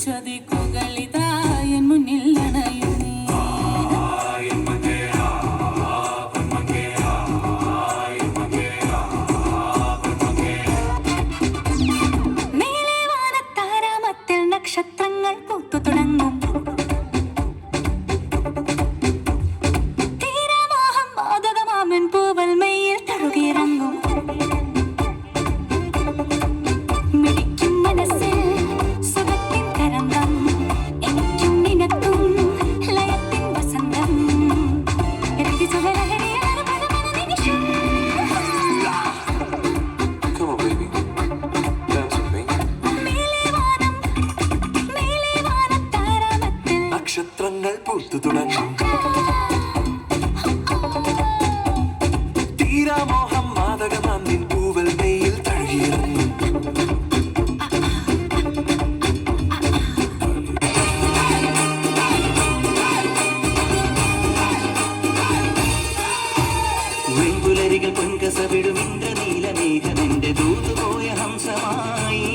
ചതിക്കുകളിതാ N മുന്നിൽ അണയുന്നേ. മേലെ വാനത്താരാമത്തിൽ നക്ഷത്രങ്ങൾ പൂത്തു തുടങ്ങും. തീരാമോഹം മാതകമാമൻ പൂവൽ മെയ്യിൽ തഴുകിയിറങ്ങും. മിടിക്കും മനസ്സിൽ സുഖത്തിൻ തരംഗം, എനിക്കും നിനക്കും ലയത്തിൻ വസന്തം. രതിസുഖലഹരിയാണ് പദമന നിമിഷം. Come on, baby. Dance with me. മേലെ വാനത്താരാമത്തിൽ നക്ഷത്രങ്ങൾ പൂത്തു തുടങ്ങും. തീരാമോഹം മാതകമാം നിൻ പൂവൽ മെയ്യിൽ തഴുകിയിറങ്ങും. വെൺപുലരികൾ പൊൻകസവിടും ഇന്ദ്രനീലമേഘമെന്റെ ദൂതുപോയ ഹംസമായി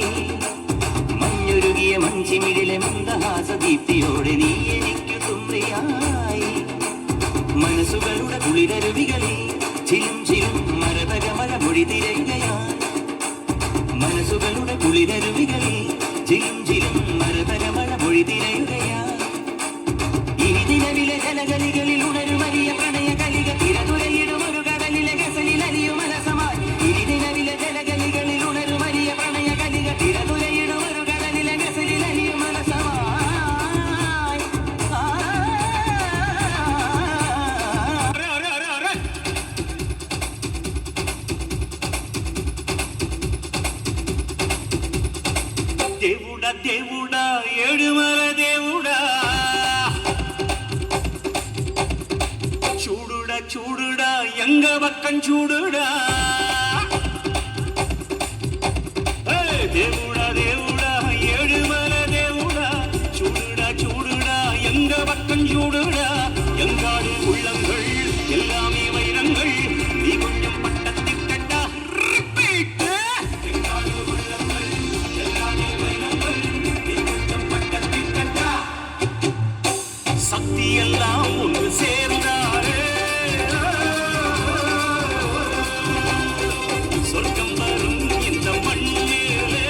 മഞ്ഞുരുകിയ മഞ്ചിമിഴിലെ മന്ദഹാസദീപ്തിയോടെ നീ എനിക്കു തുമ്രിയായി മനസ്സുകളുടെ കുളിരരുവികളിൽ ചിലും ചിലും മരതകമഴ മൊഴി തിരയുകയായി മനസ്സുകളുടെ കുളിരരുവികളിൽ ചിലും ചിലും മരതകമഴ മൊഴി തിരയുകയായി ഇനി നിലവിലെ ജലഗലികളിൽ ഉണരുമലിയ പ്രണയ കലിക തിരതുരയിടും ഒരു കടലിലെ ഗസലിൽ അലിയും അലസമായി ഇനി നിലവിലെ ജലഗലികളിൽ ഉണരുമലിയ പ്രണയ കലിക തിരതുരയിടും ഒരു കടലിലെ ഗസലിൽ അലിയും അലസമായി. దేవుడా దేవుడా ఏడుమల దేవుడా చూడుడా చూడుడా ఎంగ పక్కం చూడుడా దేవుడా దేవుడా ఏడుమల దేవుడా చూడుడా చూడుడా ఎంగ పక్కం చూడుడా எங்காடு உள்ளங்கள் எல்லாமே வைரங்கள் நீ கொஞ்சம் பட்டத்தில் கட்டா ரிப்பீட் எங்காடு உள்ளங்கள் எல்லாமே வைரங்கள் நீ கொஞ்சம் பட்டத்தில் கட்டா சக்தி எல்லாம் ஒன்று சேர்ந்தாரே சொர்க்கம் வரும் இந்த மண்ணிலே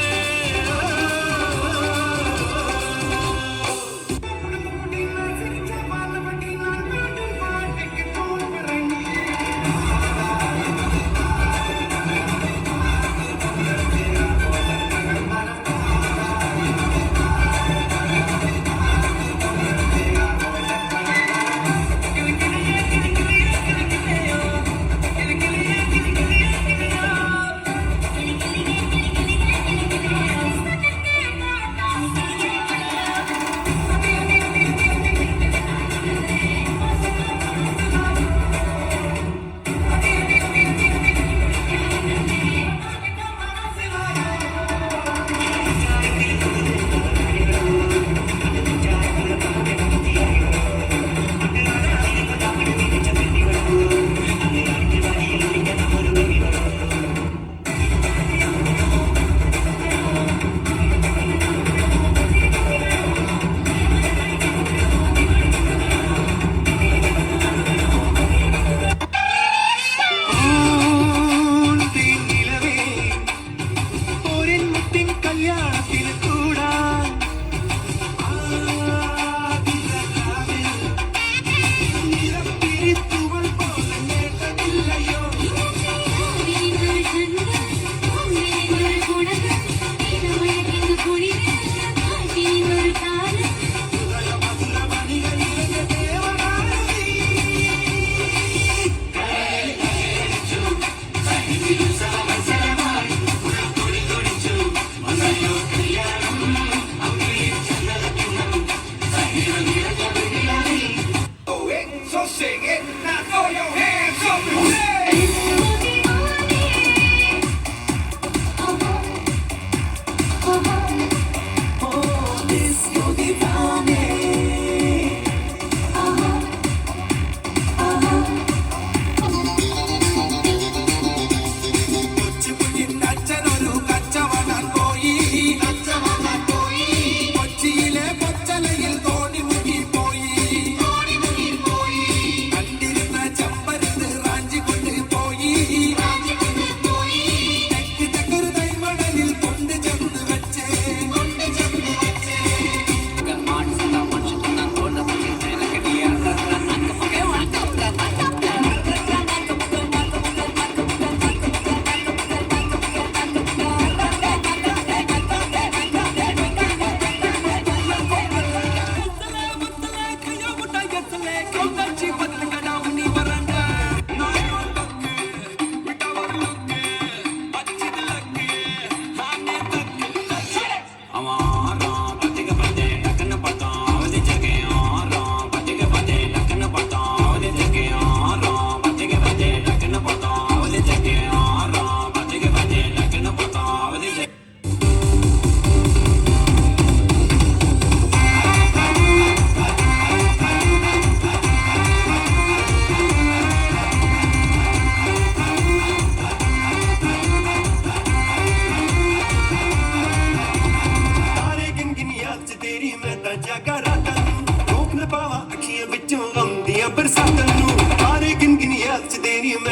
പച്ച തേനിയും